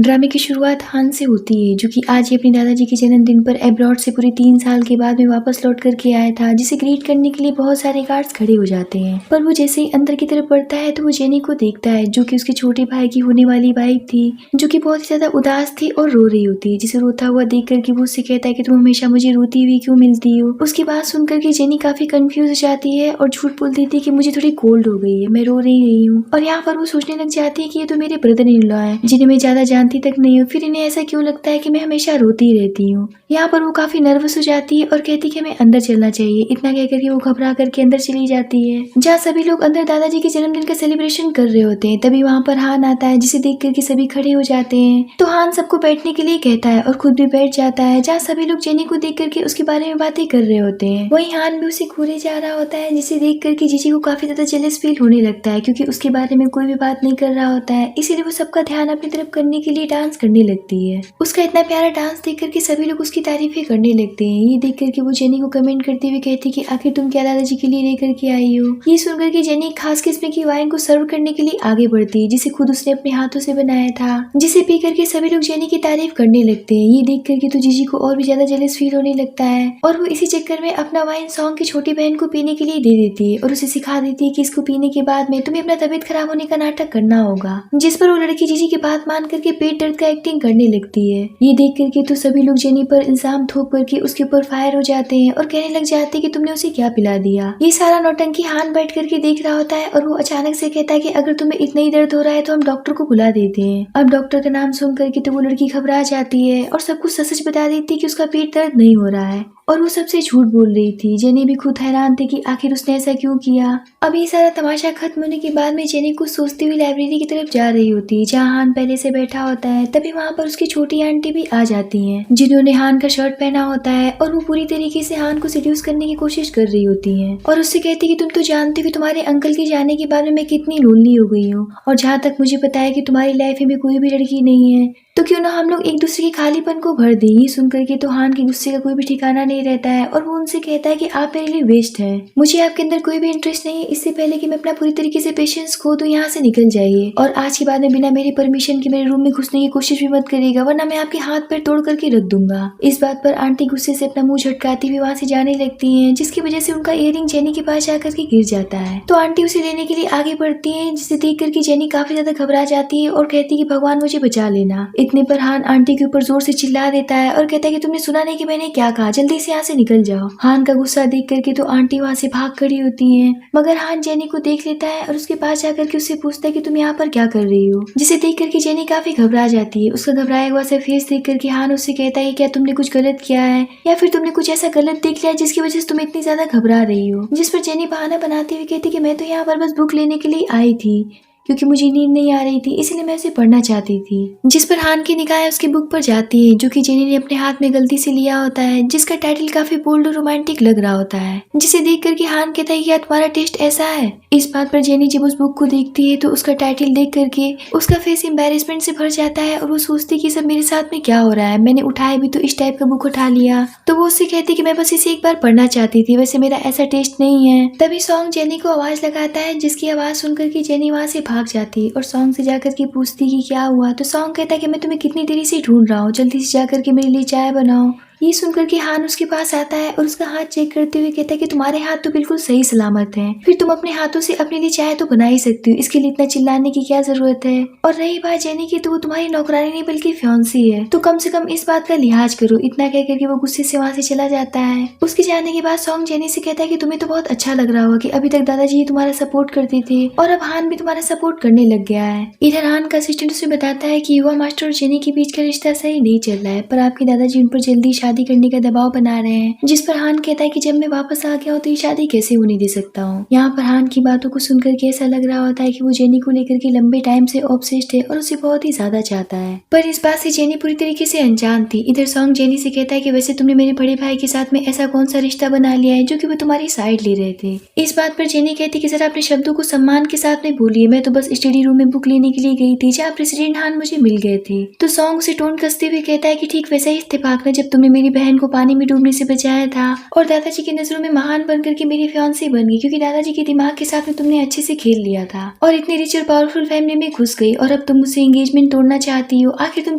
ड्रामे की शुरुआत हान से होती है, जो कि आज ही अपने दादाजी के जन्मदिन पर अब्रॉड से पूरे 3 साल के बाद में वापस लौट करके आया था, जिसे ग्रीट करने के लिए बहुत सारे गार्ड्स खड़े हो जाते हैं। पर वो जैसे ही अंदर की तरफ बढ़ता है तो वो जेनी को देखता है, जो कि उसके छोटे भाई की होने वाली वाइफ थी, जो कि बहुत ही ज्यादा उदास थी और रो रही होती है। जिसे रोता हुआ देख करके वो उससे कहता है कि तुम हमेशा मुझे रोती हुई क्यों मिलती हो। उसकी बात सुन करके जेनी काफी कंफ्यूज हो जाती है और झूठ बोल देती है कि मुझे थोड़ी कोल्ड हो गई है, मैं रो नहीं रही हूँ। और यहाँ पर वो सोचने लग जाती है कि ये तो मेरे ब्रदर इन लॉ है, जिन्हें मैं ज्यादा जानती तक नहीं हूँ, फिर इन्हें ऐसा क्यों लगता है कि मैं हमेशा रोती रहती हूँ। यहाँ पर वो काफी नर्वस हो जाती है और कहती है कि हमें अंदर चलना चाहिए। इतना कह करके वो घबरा करके अंदर चली जाती है, जहाँ सभी लोग अंदर दादाजी के जन्मदिन का सेलिब्रेशन कर रहे होते हैं। तभी वहाँ पर हान आता है, जिसे देख करके सभी खड़े हो जाते हैं। तो हान सबको बैठने के लिए कहता है और खुद भी बैठ जाता है, जहाँ सभी लोग जेनी को देख करके उसके बारे में बातें कर रहे होते हैं। वहीं हान भी उसे घूरे जा रहा होता है, जिसे देख करके जीजी को काफी ज्यादा जेलस फील होने लगता है, क्योंकि उसके बारे में कोई भी बात नहीं कर रहा होता है। इसीलिए वो सबका ध्यान अपनी तरफ करने के लिए डांस करने लगती है। उसका इतना प्यारा डांस देख करके सभी लोग उसकी तारीफें करने लगते हैं। ये देख करके वो जेनी को कमेंट करते हुए कहती है कि आखिर तुम क्या दादाजी के लिए लेकर के आई हो। ये सुनकर के जेनी खास किस्म की वाइन को सर्व करने के लिए आगे बढ़ती है, जिसे खुद उसने अपने हाथों से बनाया था, जिसे पी करके सभी लोग जेनी की तारीफ करने लगते हैं। ये देख करके तो जीजी को और भी ज्यादा जेलस फील होने लगता है और वो इसी चक्कर में अपना वाइन सॉन्ग की छोटी बहन को पीने के लिए दे देती है और उसे सिखा देती है कि इसको पीने के बाद में तुम्हें अपना तबीयत खराब होने का नाटक करना होगा। जिस पर वो लड़की जीजी की बात मान करके पेट दर्द का एक्टिंग करने लगती है। ये देख करके तो सभी लोग जेनी पर इल्जाम थोप करके उसके ऊपर फायर हो जाते हैं और कहने लग जाते हैं कि तुमने उसे क्या पिला दिया। ये सारा नौटंकी हान बैठ करके देख रहा होता है और वो अचानक से कहता है कि अगर तुम्हें इतना ही दर्द हो रहा है तो हम डॉक्टर को बुला देते हैं। अब डॉक्टर का नाम सुन करके तो वो लड़की घबरा जाती है और सब कुछ सच बता देती है कि उसका पेट दर्द नहीं हो रहा है और वो सबसे झूठ बोल रही थी। जेनी भी खुद हैरान थी कि आखिर उसने ऐसा क्यों किया। अब ये सारा तमाशा खत्म होने के बाद में जेनी कुछ सोचती हुई लाइब्रेरी की तरफ जा रही होती है, जहाँ हान पहले से बैठा होता है। तभी वहाँ पर उसकी छोटी आंटी भी आ जाती हैं, जिन्होंने हान का शर्ट पहना होता है और वो पूरी तरीके से हान को सिड्यूस करने की कोशिश कर रही होती हैं और उससे कहती है कि तुम तो जानती हो तुम्हारे अंकल के जाने के बाद में मैं कितनी लोनली हो गई हूँ, और जहाँ तक मुझे पता है कि तुम्हारी लाइफ में भी कोई भी लड़की नहीं है, तो क्यों ना हम लोग एक दूसरे के खालीपन को भर दें। ये सुनकर के तो हान के गुस्से का कोई भी ठिकाना नहीं रहता है और वो उनसे कहता है कि आप मेरे लिए वेस्ट हैं, मुझे आपके अंदर कोई भी इंटरेस्ट नहीं है। इससे पहले कि मैं अपना पूरी तरीके से पेशेंस खो दूं, यहाँ से निकल जाइए और आज के बाद में बिना मेरी परमिशन के मेरे रूम में घुसने की कोशिश भी मत करिएगा, वरना मैं आपके हाथ पैर तोड़ करके रख दूंगा। इस बात पर आंटी गुस्से से अपना मुंह झटकाती हुई वहाँ से जाने लगती है, जिसकी वजह से उनका इयररिंग जेनी के पास जाकर के गिर जाता है। तो आंटी उसे लेने के लिए आगे बढ़ती है, जिसे देख करके जेनी काफी ज्यादा घबरा जाती है और कहती है कि भगवान मुझे बचा लेना। इतने पर हान आंटी के ऊपर जोर से चिल्ला देता है और कहता है कि तुमने सुना नहीं कि मैंने क्या कहा, जल्दी से यहाँ से निकल जाओ। हान का गुस्सा देख करके तो आंटी वहाँ से भाग खड़ी होती है, मगर हान जेनी को देख लेता है और उसके पास जाकर के उससे पूछता है कि तुम यहाँ पर क्या कर रही हो, जिसे देख करके जेनी काफी घबरा जाती है। उसका घबराया हुआ सा फेस देख करके हान उससे कहता है क्या तुमने कुछ गलत किया है या फिर तुमने कुछ ऐसा गलत देख लिया जिसकी वजह से तुम इतनी ज्यादा घबरा रही हो। जिस पर जेनी बहाना बनाती हुई कहती कि मैं तो यहाँ पर बस बुक लेने के लिए आई थी, क्योंकि मुझे नींद नहीं आ रही थी, इसलिए मैं उसे पढ़ना चाहती थी। जिस पर हान की निगाह उसकी बुक पर जाती है, जो कि जेनी ने अपने हाथ में गलती से लिया होता है, जिसका टाइटल काफी बोल्ड और रोमांटिक लग रहा होता है, जिसे देख करके हान कहता है कि तुम्हारा टेस्ट ऐसा है। इस बात पर जेनी जब उस बुक को देखती है तो उसका टाइटल देख करके उसका फेस एम्बैरेसमेंट से भर जाता है और वो सोचती है कि सब मेरे साथ में क्या हो रहा है, मैंने उठाया भी तो इस टाइप का बुक उठा लिया। तो वो उससे कहती कि मैं बस इसे एक बार पढ़ना चाहती थी, वैसे मेरा ऐसा टेस्ट नहीं है। तभी सॉन्ग जेनी को आवाज लगाता है, जिसकी आवाज सुनकर के जेनी वहाँ से भाग जाती और सॉन्ग से जाकर के पूछती कि क्या हुआ। तो सॉन्ग कहता है कि मैं तुम्हें कितनी देरी से ढूंढ रहा हूँ, जल्दी से जाकर के मेरे लिए चाय बनाओ। ये सुनकर के हान उसके पास आता है और उसका हाथ चेक करते हुए कहता है कि तुम्हारे हाथ तो बिल्कुल सही सलामत हैं, फिर तुम अपने हाथों से अपने लिए चाय तो बना ही सकती हो, इसके लिए इतना चिल्लाने की क्या जरूरत है। और रही बात जेनी की, तो वो तुम्हारी नौकरानी नहीं बल्कि फ्योंसी है, तो कम से कम इस बात का लिहाज करो। इतना कह करके वो गुस्से से वहाँ से चला जाता है। उसके जाने के बाद सॉन्ग जेनी से कहता है कि तुम्हें तो बहुत अच्छा लग रहा होगा कि अभी तक दादाजी तुम्हारा सपोर्ट करते थे और अब हान भी तुम्हारा सपोर्ट करने लग गया है। इधर हान का असिस्टेंट उसे बताता है कि युवा मास्टर और जेनी के बीच का रिश्ता सही नहीं चल रहा है, पर आपके दादाजी उन पर जल्दी शादी करने का दबाव बना रहे हैं। जिस पर हान कहता है कि जब मैं वापस आ गया हूँ तो ये शादी कैसे होने दे सकता हूँ। यहाँ पर हान की बातों को सुनकर के ऐसा लग रहा होता है कि वो जेनी को लेकर के लंबे टाइम से ऑब्सेस्ड है और उसे बहुत ही ज्यादा चाहता है, पर इस बात से जेनी पूरी तरीके से अनजान थी। इधर सॉन्ग जेनी से कहता है कि वैसे तुमने मेरे बड़े भाई के साथ में ऐसा कौन सा रिश्ता बना लिया है जो कि वो तुम्हारी साइड ले रहे थे। इस बात पर जेनी कहती कि जरा अपने शब्दों को सम्मान के साथ में बोलिए, मैं तो बस स्टडी रूम में बुक लेने के लिए गई थी जहाँ प्रेसिडेंट हान मुझे मिल गए थे। तो सॉन्ग उसे टोन कसते हुए कहता है कि ठीक वैसा ही इत्तेफाक है, जब तुमने मेरी बहन को पानी में डूबने से बचाया था और दादाजी की नजरों में महान बनकर के मेरी फियांसी बन गई, क्योंकि दादाजी के दिमाग के साथ में तुमने अच्छे से खेल लिया था और इतनी रिच और पावरफुल फैमिली में घुस गई और अब तुम मुझसे एंगेजमेंट तोड़ना चाहती हो। आखिर तुम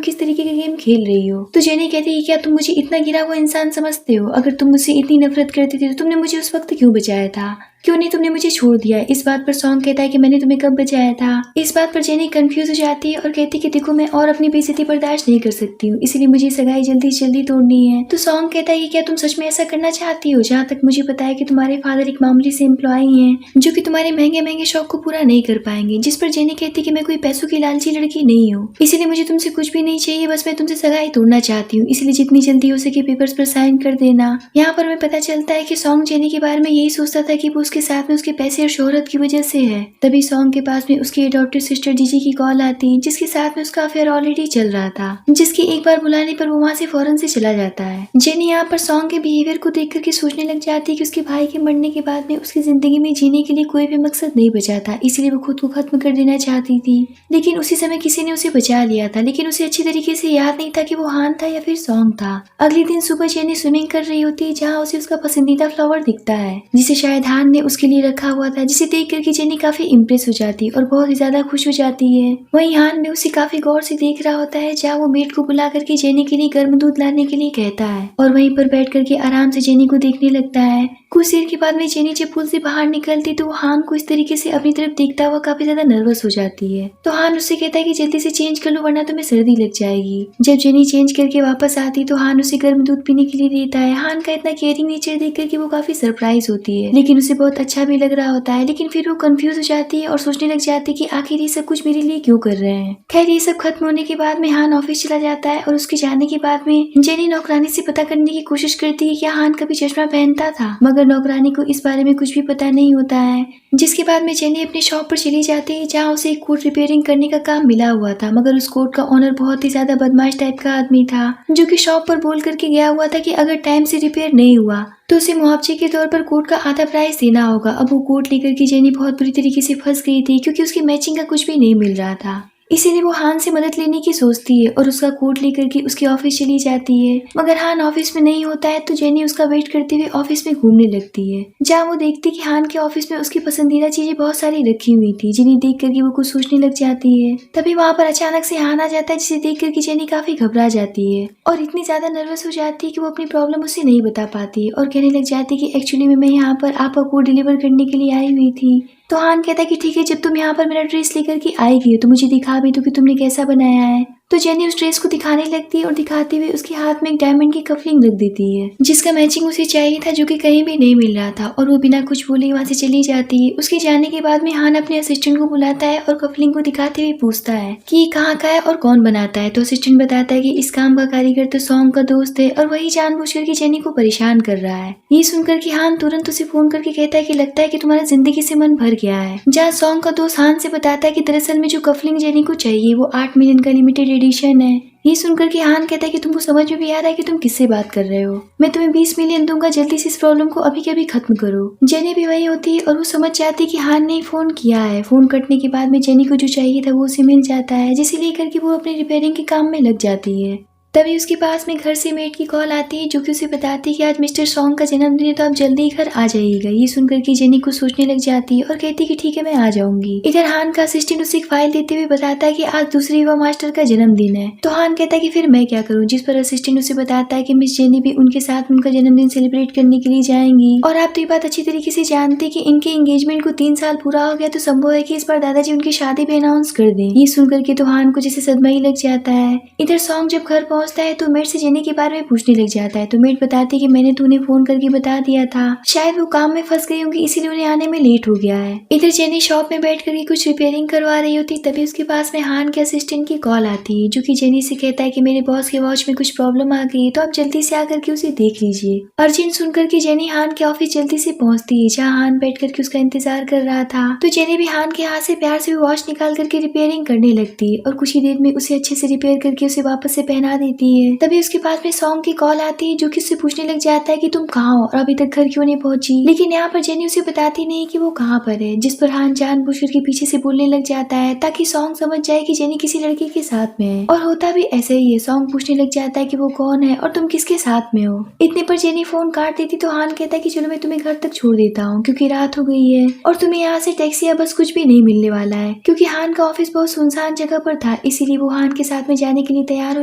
किस तरीके का गेम खेल रही हो? तो जेनी कहती है क्या तुम मुझे इतना गिरा हुआ इंसान समझते हो? अगर तुम मुझसे इतनी नफरत करती थी तो तुमने मुझे उस वक्त क्यों बचाया था? क्यों नहीं तुमने मुझे छोड़ दिया? इस बात पर सॉन्ग कहता है कि मैंने तुम्हें कब बचाया था? इस बात पर जेनी कंफ्यूज हो जाती है और कहती है कि देखो मैं और अपनी बेइज्जती बर्दाश्त नहीं कर सकती हूँ, इसलिए मुझे सगाई जल्दी से जल्दी तोड़नी है। तो सॉन्ग कहता है कि क्या तुम सच में ऐसा करना चाहती हो? जहाँ तक मुझे पता है कि तुम्हारे फादर एक मामूली से एम्प्लॉय हैं जो कि तुम्हारे महंगे महंगे शौक को पूरा नहीं कर पाएंगे। जिस पर जेनी कहती है कि मैं कोई पैसों की लालची लड़की नहीं हूँ, इसीलिए मुझे तुमसे कुछ भी नहीं चाहिए, बस मैं तुमसे सगाई तोड़ना चाहती हूँ, इसलिए जितनी जल्दी हो सके पेपर्स पर साइन कर देना। यहाँ पर हमें पता चलता है कि सॉन्ग जेनी के बारे में यही सोचता था कि वो उसके साथ में उसके पैसे और शोहरत की वजह से है। तभी सॉन्ग के पास में उसकी अडॉप्टेड सिस्टर जीजी की कॉल आती, जिसके साथ में उसका अफेयर ऑलरेडी चल रहा था, जिसकी एक बार बुलाने पर वो वहाँ से फौरन से चला जाता है। जेनी यहाँ पर सॉन्ग के बिहेवियर को देख करके सोचने लग जाती है कि उसके भाई के मरने के बाद में उसकी जिंदगी में जीने के लिए कोई भी मकसद नहीं बचा था, इसलिए वो खुद को खत्म कर देना चाहती थी। लेकिन उसी समय किसी ने उसे बचा लिया था, लेकिन उसे अच्छी तरीके से याद नहीं था कि वो हान था या फिर सॉन्ग था। अगले दिन सुबह जेनी स्विमिंग कर रही होती है, जहाँ उसे उसका पसंदीदा फ्लावर दिखता है जिसे शायद हान ने उसके लिए रखा हुआ था, जिसे देख करके जेनी काफी इम्प्रेस हो जाती है और बहुत ही ज्यादा खुश हो जाती है। वहीं हान भी उसे काफी गौर से देख रहा होता है, जहाँ वो मेड को बुला करके जेनी के लिए गर्म दूध लाने के लिए कहता है और वहीं पर बैठ करके आराम से जेनी को देखने लगता है। कुछ देर के बाद में जेनी जब पुल से बाहर निकलती तो वो हान को इस तरीके से अपनी तरफ देखता हुआ काफी ज्यादा नर्वस हो जाती है। तो हान उससे कहता है कि जल्दी से चेंज कर लो वरना तुम्हें सर्दी लग जाएगी। जब जेनी चेंज करके वापस आती तो हान उसे गर्म दूध पीने के लिए देता है। हान का इतना केयरिंग नेचर देख करके वो काफी सरप्राइज होती है, लेकिन उसे बहुत अच्छा भी लग रहा होता है। लेकिन फिर वो कंफ्यूज हो जाती है और सोचने लग जाती है कि आखिर ये सब कुछ मेरे लिए क्यों कर रहे हैं। खैर ये सब खत्म होने के बाद में हान ऑफिस चला जाता है और उसके जाने के बाद में जेनी नौकरानी से पता करने की कोशिश करती है कि हान कभी चश्मा पहनता था, मगर नौकरानी को इस बारे में कुछ भी पता नहीं होता है। जिसके बाद में जेनी अपनी शॉप पर चली जाती है, जहाँ उसे एक कोट रिपेयरिंग करने का काम मिला हुआ था, मगर उस कोट का ओनर बहुत ही ज्यादा बदमाश टाइप का आदमी था, जो कि शॉप पर बोल करके गया हुआ था कि अगर टाइम से रिपेयर नहीं हुआ तो उसे मुआवजे के तौर पर कोट का आधा प्राइस देना होगा। अब वो कोट लेकर के जेनी बहुत बुरी तरीके से फंस गई थी, क्योंकि उसकी मैचिंग का कुछ भी नहीं मिल रहा था। इसीलिए वो हान से मदद लेने की सोचती है और उसका कोट लेकर के उसके ऑफिस चली जाती है, मगर हान ऑफिस में नहीं होता है। तो जेनी उसका वेट करते हुए ऑफिस में घूमने लगती है, जहाँ वो देखती है कि हान के ऑफिस में उसकी पसंदीदा चीजें बहुत सारी रखी हुई थी, जिन्हें देख करके वो कुछ सोचने लग जाती है। तभी वहाँ पर अचानक से हान आ जाता है, जिसे देख करके जेनी काफी घबरा जाती है और इतनी ज्यादा नर्वस हो जाती है कि वो अपनी प्रॉब्लम उसे नहीं बता पाती और कहने लग जाती है कि एक्चुअली मैं यहाँ पर आपका कोट डिलीवर करने के लिए आई हुई थी। तो हान कहता है कि ठीक है, जब तुम यहाँ पर मेरा ड्रेस लेकर के आएगी तो मुझे दिखा भी दो कि तुमने कैसा बनाया है। तो जेनी उस ड्रेस को दिखाने लगती है और दिखाते हुए उसके हाथ में एक डायमंड की कफलिंग रख देती है, जिसका मैचिंग उसे चाहिए था, जो कि कहीं भी नहीं मिल रहा था, और वो बिना कुछ बोले वहाँ से चली जाती है। उसके जाने के बाद में हान अपने असिस्टेंट को बुलाता है और कफलिंग को दिखाते हुए पूछता है कि ये कहाँ का है और कौन बनाता है। तो असिस्टेंट बताता है कि इस काम का कारीगर तो सॉन्ग का दोस्त है और वही जानबूझ करके जेनी को परेशान कर रहा है। ये सुनकर के हान तुरंत उसे फोन करके कहता है कि लगता है कि तुम्हारा जिंदगी से मन भर गया है। जहाँ सॉन्ग का दोस्त हान से बताता है कि दरअसल में जो कफलिंग जेनी को चाहिए वो 8 मिलियन का लिमिटेड एडिशन है। ये सुनकर के हान कहता है कि तुमको समझ में भी आ रहा है कि तुम किससे बात कर रहे हो, मैं तुम्हें 20 मिलियन दूंगा, जल्दी से इस प्रॉब्लम को अभी के अभी खत्म करो। जेनी भी वही होती है और वो समझ जाती है कि हान ने फोन किया है। फोन कटने के बाद में जेनी को जो चाहिए था वो उसे मिल जाता है, जिसे लेकर के वो अपने रिपेयरिंग के काम में लग जाती है। तभी उसके पास में घर से मेड की कॉल आती है, जो कि उसे बताती है कि आज मिस्टर सॉन्ग का जन्मदिन है, तो आप जल्दी घर आ जाइएगा। ये सुनकर के जेनी कुछ सोचने लग जाती है और कहती है कि ठीक है मैं आ जाऊंगी। इधर हान का असिस्टेंट उसे एक फाइल देते हुए बताता है कि आज दूसरे युवा मास्टर का जन्मदिन है। तो हान कहता है कि फिर मैं क्या करूँ, जिस पर असिस्टेंट उसे बताता है कि मिस जेनी भी उनके साथ उनका जन्मदिन सेलिब्रेट करने के लिए जाएंगी। और आप तो ये बात अच्छी तरीके से जानते हैं कि इनके एंगेजमेंट को 3 साल पूरा हो गया, तो संभव है कि इस बार दादाजी उनकी शादी भी अनाउंस कर दें। ये सुनकर के तो हान को जैसे सदमा ही लग जाता है। इधर सॉन्ग जब घर पहुंचता है तो मेड से जेनी के बारे में पूछने लग जाता है। तो मेड बताती है कि मैंने तो उन्हें फोन करके बता दिया था, शायद वो काम में फंस गई होंगी, इसीलिए उन्हें आने में लेट हो गया है। इधर जेनी शॉप में बैठ करके कुछ रिपेयरिंग करवा रही होती, तभी उसके पास में हान के असिस्टेंट की कॉल आती है, जो कि जेनी से कहता है कि मेरे बॉस के वॉच में कुछ प्रॉब्लम आ गई, तो आप जल्दी से आकर के उसे देख लीजिए। अर्जेंट सुनकर के जेनी हान के ऑफिस जल्दी से पहुंचती है, जहाँ हान बैठ करके उसका इंतजार कर रहा था। तो जेनी भी हान के हाथ से प्यार से वॉच निकाल करके रिपेयरिंग करने लगती है और कुछ ही देर में उसे अच्छे से रिपेयर करके उसे वापस से पहना देती देती है। तभी उसके पास में सॉन्ग की कॉल आती है जो कि उससे पूछने लग जाता है कि तुम कहाँ हो और अभी तक घर क्यों नहीं पहुंची। लेकिन यहाँ पर जेनी उसे बताती नहीं कि वो कहाँ पर है, जिस पर हान जानबूझकर के पीछे से बोलने लग जाता है ताकि सॉन्ग समझ जाए कि जेनी किसी लड़के के साथ में है। और होता भी ऐसा ही है। सॉन्ग पूछने लग जाता है कि वो कौन है और तुम किसके साथ में हो। इतने पर जेनी फोन काट देती तो हान कहता है कि चलो मैं तुम्हें घर तक छोड़ देता हूँ क्योंकि रात हो गई है और तुम्हें यहाँ से टैक्सी या बस कुछ भी नहीं मिलने वाला है, क्योंकि हान का ऑफिस बहुत सुनसान जगह पर था। इसीलिए वो हान के साथ में जाने के लिए तैयार हो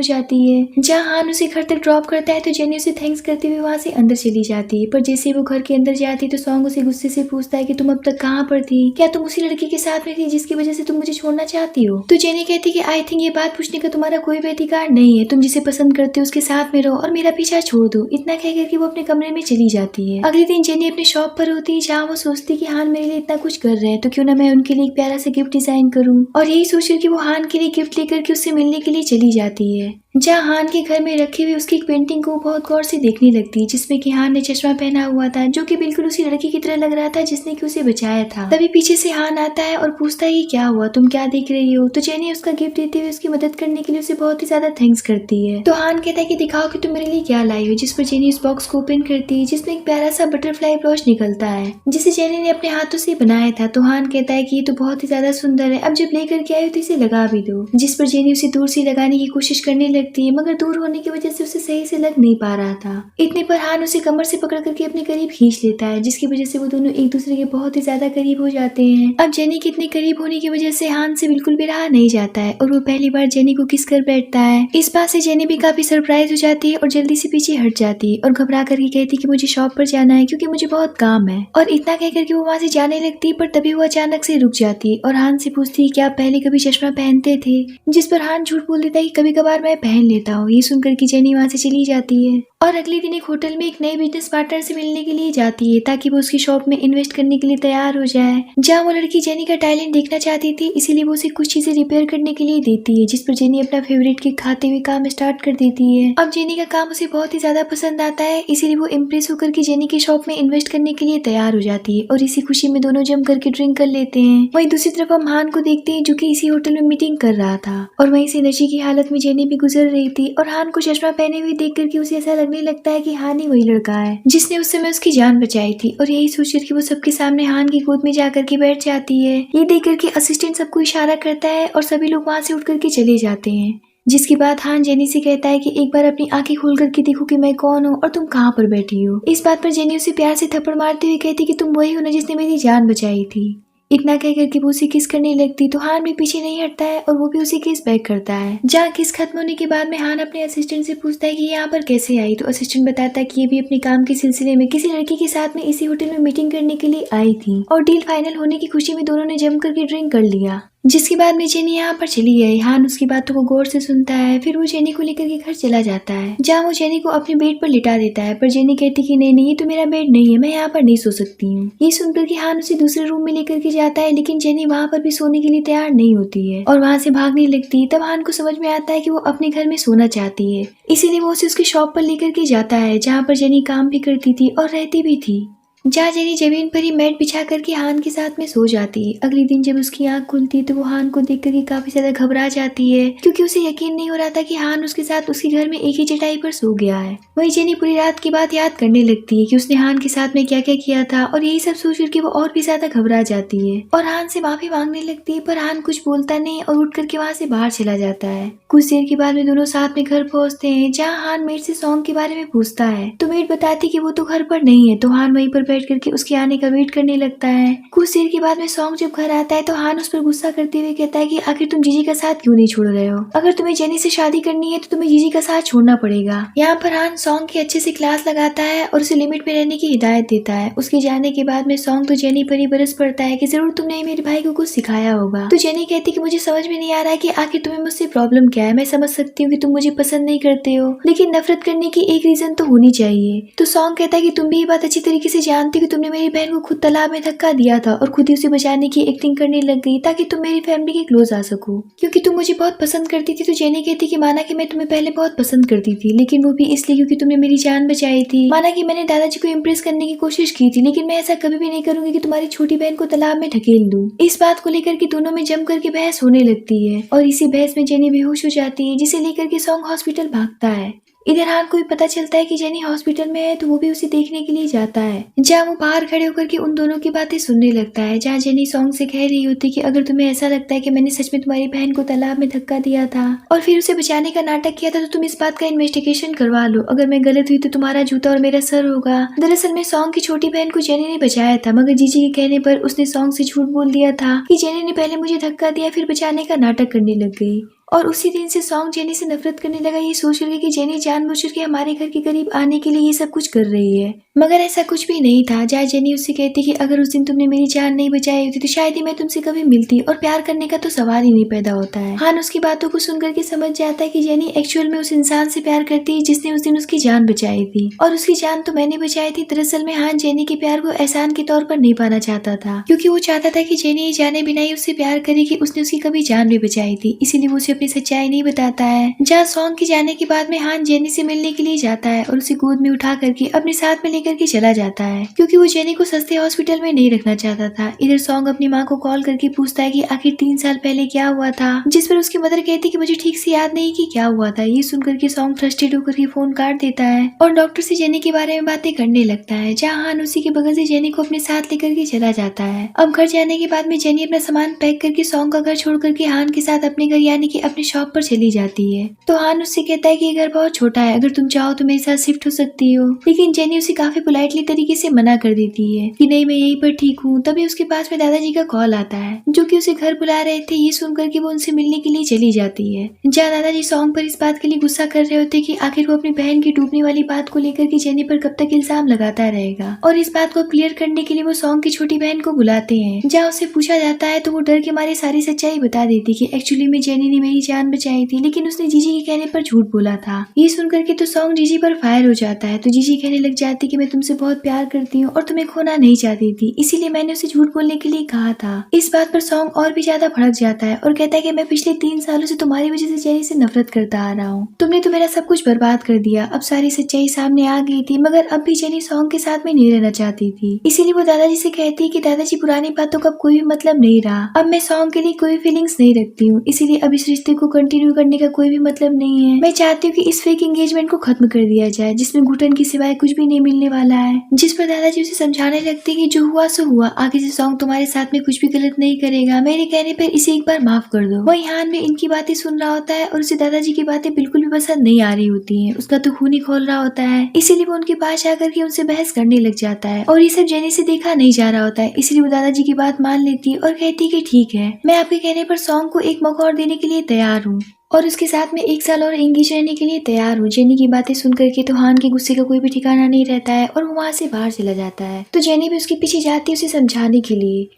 जाती है। जहाँ हान उसे घर तक ड्रॉप करता है तो जेनी उसे थैंक्स करते हुए वहाँ से अंदर चली जाती है। पर जैसे वो घर के अंदर जाती तो सॉन्ग उसे गुस्से से पूछता है कि तुम अब तक कहाँ पर थी, क्या तुम उसी लड़की के साथ में थी जिसकी वजह से तुम मुझे छोड़ना चाहती हो। तो जेनी कहती कि आई थिंक ये बात पूछने का तुम्हारा कोई भी अधिकार नहीं है, तुम जिसे पसंद करते हो उसके साथ में रहो और मेरा पीछा छोड़ दो। इतना कह करके वो अपने कमरे में चली जाती है। अगले दिन जेनी अपने शॉप पर होती है जहाँ वो सोचती कि हान मेरे लिए इतना कुछ कर रहे हैं तो क्यों ना मैं उनके लिए एक प्यारा सा गिफ्ट डिजाइन करूँ। और यही सोचकर कि वो हान के लिए गिफ्ट लेकर के उससे मिलने के लिए चली जाती है। जहाँ हान के घर में रखी हुई उसकी एक पेंटिंग को बहुत गौर से देखने लगती है जिसमें कि हान ने चश्मा पहना हुआ था जो कि बिल्कुल उसी लड़की की तरह लग रहा था जिसने कि उसे बचाया था। तभी पीछे से हान आता है और पूछता है कि क्या हुआ, तुम क्या देख रही हो। तो जेनी उसका गिफ्ट देते हुए उसकी मदद करने के लिए उसे बहुत ही ज्यादा थैंक्स करती है। तो हान कहता है कि दिखाओ कि तुम मेरे लिए क्या लाई हो, जिस पर जेनी उस बॉक्स को ओपन करती है जिसमें एक प्यारा सा बटरफ्लाई ब्रॉच निकलता है जिसे जेनी ने अपने हाथों से बनाया था। तो हान कहता है कि ये तो बहुत ही ज्यादा सुंदर है, अब जब लेकर के आए हो तो इसे लगा भी दो। जिस पर जेनी उसे दूर से लगाने की कोशिश करने लगती है मगर दूर होने की वजह से उसे सही से लग नहीं पा रहा था। इतने पर हान उसे कमर से पकड़ करके अपने करीब खींच लेता है जिसकी वजह से वो दोनों एक दूसरे के बहुत ही ज्यादा करीब हो जाते हैं। अब जेनी के इतने करीब होने की वजह से हान से बिल्कुल भी रहा नहीं जाता है और वो पहली बार जेनी को किस कर बैठता है। इस बात से जेनी भी काफी सरप्राइज हो जाती है और जल्दी से पीछे हट जाती है और घबरा करके कहती है कि मुझे शॉप पर जाना है क्योंकि मुझे बहुत काम है। और इतना कह करके वो वहाँ से जाने लगती है पर तभी वो अचानक से रुक जाती है और हान से पूछती है कि आप पहले कभी चश्मा पहनते थे, जिस पर हान झूठ बोल देता है कि कभी कभार मैं पहन लेता हूँ। ये सुनकर कि जेनी वहाँ से चली जाती है और अगले दिन एक होटल में एक नए बिजनेस पार्टनर से मिलने के लिए जाती है ताकि वो उसकी शॉप में इन्वेस्ट करने के लिए तैयार हो जाए। जहाँ वो लड़की जेनी का टैलेंट देखना चाहती थी इसीलिए वो उसे कुछ चीजें रिपेयर करने के लिए देती है, जिस पर जेनी अपना फेवरेट केक खाते हुए काम स्टार्ट कर देती है। अब जेनी का काम उसे बहुत ही ज्यादा पसंद आता है इसीलिए वो इम्प्रेस होकर के जेनी की शॉप में इन्वेस्ट करने के लिए तैयार हो जाती है और इसी खुशी में दोनों जम करके ड्रिंक कर लेते हैं। वहीं दूसरी तरफ हम हान को देखते हैं जो कि इसी होटल में मीटिंग कर रहा था और वहीं से नशे की हालत में जेनी भी गुजर रही थी और हान को चश्मा पहने हुए देख करके उसे ऐसा लगने लगता है कि हान ही वही लड़का है जिसने उस समय उसकी जान बचाई थी। और यही सोचकर कि वो सबके सामने हान की गोद में जाकर के बैठ जाती है। ये देख करके असिस्टेंट सबको इशारा करता है और सभी लोग वहाँ से उठ करके चले जाते हैं। जिसके बाद हान जेनी से कहता है कि एक बार अपनी आंखें खोल करके देखो कि मैं कौन हूँ और तुम कहाँ पर बैठी हो। इस बात पर जेनी उसे प्यार से थप्पड़ मारते हुए कहती कि तुम वही हो ना जिसने मेरी जान बचाई थी। इतना कह करके वो उसे किस करने लगती तो हान भी पीछे नहीं हटता है और वो भी उसे किस बैक करता है। जहाँ किस खत्म होने के बाद में हान अपने असिस्टेंट से पूछता है कि यहाँ पर कैसे आई। तो असिस्टेंट बताता है कि ये भी अपने काम के सिलसिले में किसी लड़की के साथ में इसी होटल में मीटिंग करने के लिए आई थी और डील फाइनल होने की खुशी में दोनों ने जम करके ड्रिंक कर लिया। जिसके बाद में जेनी यहाँ पर चली आई। हान उसकी बातों को गौर से सुनता है, फिर वो जेनी को लेकर के घर चला जाता है जहाँ वो जेनी को अपने बेड पर लिटा देता है। पर जेनी कहती कि नहीं ये तो मेरा बेड नहीं है, मैं यहाँ पर नहीं सो सकती हूँ। ये सुनकर कि हान उसे दूसरे रूम में लेकर के जाता है लेकिन जेनी वहाँ पर भी सोने के लिए तैयार नहीं होती है और वहाँ से भागने लगती है। तब हान को समझ में आता है कि वो अपने घर में सोना चाहती है, इसीलिए वो उसे उसकी शॉप पर लेकर के जाता है जहाँ पर जेनी काम भी करती थी और रहती भी थी। जहाँ जेनी जमीन पर ही मैट बिछा करके हान के साथ में सो जाती है। अगले दिन जब उसकी आंख खुलती है तो वो हान को देख करके काफी ज्यादा घबरा जाती है क्योंकि उसे यकीन नहीं हो रहा था कि हान उसके साथ उसके घर में एक ही चटाई पर सो गया है। वही जेनी पूरी रात की बात याद करने लगती है कि उसने हान के साथ में क्या क्या किया था और यही सब सोच करके वो और भी ज्यादा घबरा जाती है और हान से माफी मांगने लगती है। पर हान कुछ बोलता नहीं और उठ करके वहाँ से बाहर चला जाता है। कुछ देर के बाद में दोनों साथ में घर पहुँचते हैं जहाँ हान मेट से सॉन्ग के बारे में पूछता है तो मेट बताती कि वो तो घर पर नहीं है। तो हान वहीं पर बैठ करके उसके आने का वेट करने लगता है। कुछ देर के बाद में सॉन्ग जब घर आता है तो हान उस पर गुस्सा करते हुए कहता है कि आखिर तुम जीजी का साथ क्यों नहीं छोड़ रहे हो, अगर तुम्हें जेनी से शादी करनी है तो तुम्हें जीजी का साथ छोड़ना पड़ेगा। यहाँ पर हान सॉन्ग की अच्छे से क्लास लगाता है और उसे लिमिट में रहने की हिदायत देता है। उसके जाने के बाद में सॉन्ग तो जेनी पर ही बरस पड़ता है कि जरूर तुमने मेरे भाई को कुछ सिखाया होगा। तो जेनी कहती कि मुझे समझ में नहीं आ रहा है कि आखिर तुम्हें मुझसे प्रॉब्लम क्या है। मैं समझ सकती हूँ कि तुम मुझे पसंद नहीं करते हो लेकिन नफरत करने की एक रीजन तो होनी चाहिए। तो सॉन्ग कहता है कि तुम भी ये बात अच्छी तरीके से जानती हूँ कि तुमने मेरी बहन को खुद तालाब में धक्का दिया था और खुद ही उसे बचाने की एक्टिंग करने लग गई ताकि तुम मेरी फैमिली के क्लोज आ सको। क्योंकि तुम मुझे बहुत पसंद करती थी। तो जेनी कहती कि माना कि मैं तुम्हें पहले बहुत पसंद करती थी, लेकिन वो भी इसलिए क्योंकि तुमने मेरी जान बचाई थी। माना कि मैंने दादाजी को इम्प्रेस करने की कोशिश की थी, लेकिन मैं ऐसा कभी भी नहीं करूंगी कि तुम्हारी छोटी बहन को तालाब में ढकेल दूं। इस बात को लेकर के दोनों में जम करके बहस होने लगती है और इसी बहस में जेनी बेहोश हो जाती है, जिसे लेकर के सॉन्ग हॉस्पिटल भागता है। इधर हान को भी पता चलता है कि जेनी हॉस्पिटल में है, तो वो भी उसे देखने के लिए जाता है, जहाँ वो बाहर खड़े होकर के उन दोनों की बातें सुनने लगता है। जहाँ जेनी सॉन्ग से कह रही होती कि अगर तुम्हें ऐसा लगता है कि मैंने सच में तुम्हारी बहन को तालाब में धक्का दिया था और फिर उसे बचाने का नाटक किया था, तो तुम इस बात का इन्वेस्टिगेशन करवा लो। अगर मैं गलत हुई तो तुम्हारा जूता और मेरा सर होगा। दरअसल में सॉन्ग की छोटी बहन को जेनी ने बचाया था, मगर जीजी के कहने पर उसने सॉन्ग से झूठ बोल दिया था कि जेनी ने पहले मुझे धक्का दिया फिर बचाने का नाटक करने लग गई। और उसी दिन से सॉन्ग जेनी से नफरत करने लगा, ये सोच करके कि जेनी जानबूझकर के हमारे घर के करीब आने के लिए ये सब कुछ कर रही है। मगर ऐसा कुछ भी नहीं था। जहाँ जेनी उससे कहती कि अगर उस दिन तुमने मेरी जान नहीं बचाई होती तो शायद ही मैं तुमसे कभी मिलती और प्यार करने का तो सवाल ही नहीं पैदा होता है। हान उसकी बातों को सुन करके समझ जाता है कि जेनी एक्चुअल में उस इंसान से प्यार करती है जिसने उस दिन उसकी जान बचाई थी, और उसकी जान तो मैंने बचाई थी। दरअसल में हान जेनी के प्यार को एहसान के तौर पर नहीं पाना चाहता था, क्योंकि वो चाहता था कि जेनी ये जाने बिना ही उससे प्यार करे कि उसने उसकी कभी जान भी बचाई थी, इसीलिए वो उसे अपनी सच्चाई नहीं बताता है। जहाँ सॉन्ग के जाने के बाद में हान जेनी से मिलने के लिए जाता है और उसे गोद में उठा करके अपने साथ में लेकर के चला जाता है, क्योंकि वो जेनी को सस्ते हॉस्पिटल में नहीं रखना चाहता था। इधर सॉन्ग अपनी माँ को कॉल करके पूछता है कि आखिर 3 साल पहले क्या हुआ था, जिस पर उसकी मदर कहती कि मुझे ठीक से याद नहीं कि क्या हुआ था। ये सुनकर के सॉन्ग फ्रस्ट्रेट होकर के फोन काट देता है और डॉक्टर से जेनी के बारे में बातें करने लगता है। जहाँ हान उसी के बगल से जेनी को अपने साथ लेकर के चला जाता है। अब घर जाने के बाद में जेनी अपना सामान पैक करके सॉन्ग का घर छोड़ करके हान के साथ अपने घर यानी कि अपने शॉप पर चली जाती है। तो हान उससे कहता है कि ये घर बहुत छोटा है, अगर तुम चाहो तो मेरे साथ शिफ्ट हो सकती हो, लेकिन जेनी उसे काफी पोलाइटली तरीके से मना कर देती है कि नहीं मैं यहीं पर ठीक हूँ। तभी उसके पास में दादाजी का कॉल आता है जो कि उसे घर बुला रहे थे। ये सुनकर के वो उनसे मिलने के लिए चली जाती है। जहाँ दादाजी सॉन्ग पर इस बात के लिए गुस्सा कर रहे होते कि आखिर वो अपनी बहन की डूबने वाली बात को लेकर के जेनी पर कब तक इल्जाम लगाता रहेगा, और इस बात को क्लियर करने के लिए वो सॉन्ग की छोटी बहन को बुलाते हैं। जहाँ उससे पूछा जाता है तो वो डर के मारे सारी सच्चाई बता देती कि एक्चुअली में जेनी ने मेरी जान बचाई थी, लेकिन उसने जीजी के कहने पर झूठ बोला था। ये सुनकर के तो सॉन्ग जीजी पर फायर हो जाता है। तो जीजी कहने लग जाती कि मैं तुमसे बहुत प्यार करती हूँ और तुम्हें खोना नहीं चाहती थी, इसीलिए मैंने उसे झूठ बोलने के लिए कहा था। इस बात पर सॉन्ग और भी ज्यादा भड़क जाता है और कहता है कि मैं पिछले 3 सालों से तुम्हारी वजह से जेनी से नफरत करता आ रहा हूँ। तुमने तो मेरा सब कुछ बर्बाद कर दिया। अब सारी सच्चाई सामने आ गई थी, मगर अब भी जेनी सॉन्ग के साथ में नहीं रहना चाहती थी। इसीलिए वो दादाजी से कहती है कि दादाजी पुरानी बातों का कोई भी मतलब नहीं रहा, अब मैं सॉन्ग के लिए कोई फीलिंग्स नहीं रखती हूँ, इसीलिए अब इस रिश्ते को कंटिन्यू करने का कोई भी मतलब नहीं है। मैं चाहती हूँ कि इस फेक एंगेजमेंट को खत्म कर दिया जाए जिसमें घुटन के सिवाय कुछ भी नहीं मिलने वाला है। जिस पर दादाजी उसे समझाने लगते कि जो हुआ सो हुआ, आगे से सॉन्ग तुम्हारे साथ में कुछ भी गलत नहीं करेगा, मेरे कहने पर इसे एक बार माफ कर दो। वही हान भी इनकी बातें सुन रहा होता है और उसे दादाजी की बातें बिल्कुल भी पसंद नहीं आ रही होती है। उसका तो खून ही खोल रहा होता है, इसीलिए वो उनके पास आकर के उनसे बहस करने लग जाता है। और ये सब जेनी से देखा नहीं जा रहा होता है, इसलिए वो दादाजी की बात मान लेती है और कहती है कि ठीक है, मैं आपके कहने पर सॉन्ग को एक मौका और देने के लिए तैयार हूँ और उसके साथ में 1 साल और एंगेज रहने के लिए तैयार हूँ। जेनी की बातें सुनकर के तो हान के गुस्से का कोई भी ठिकाना नहीं रहता है और वो वहाँ से बाहर चला जाता है। तो जेनी भी उसके पीछे जाती है उसे समझाने के लिए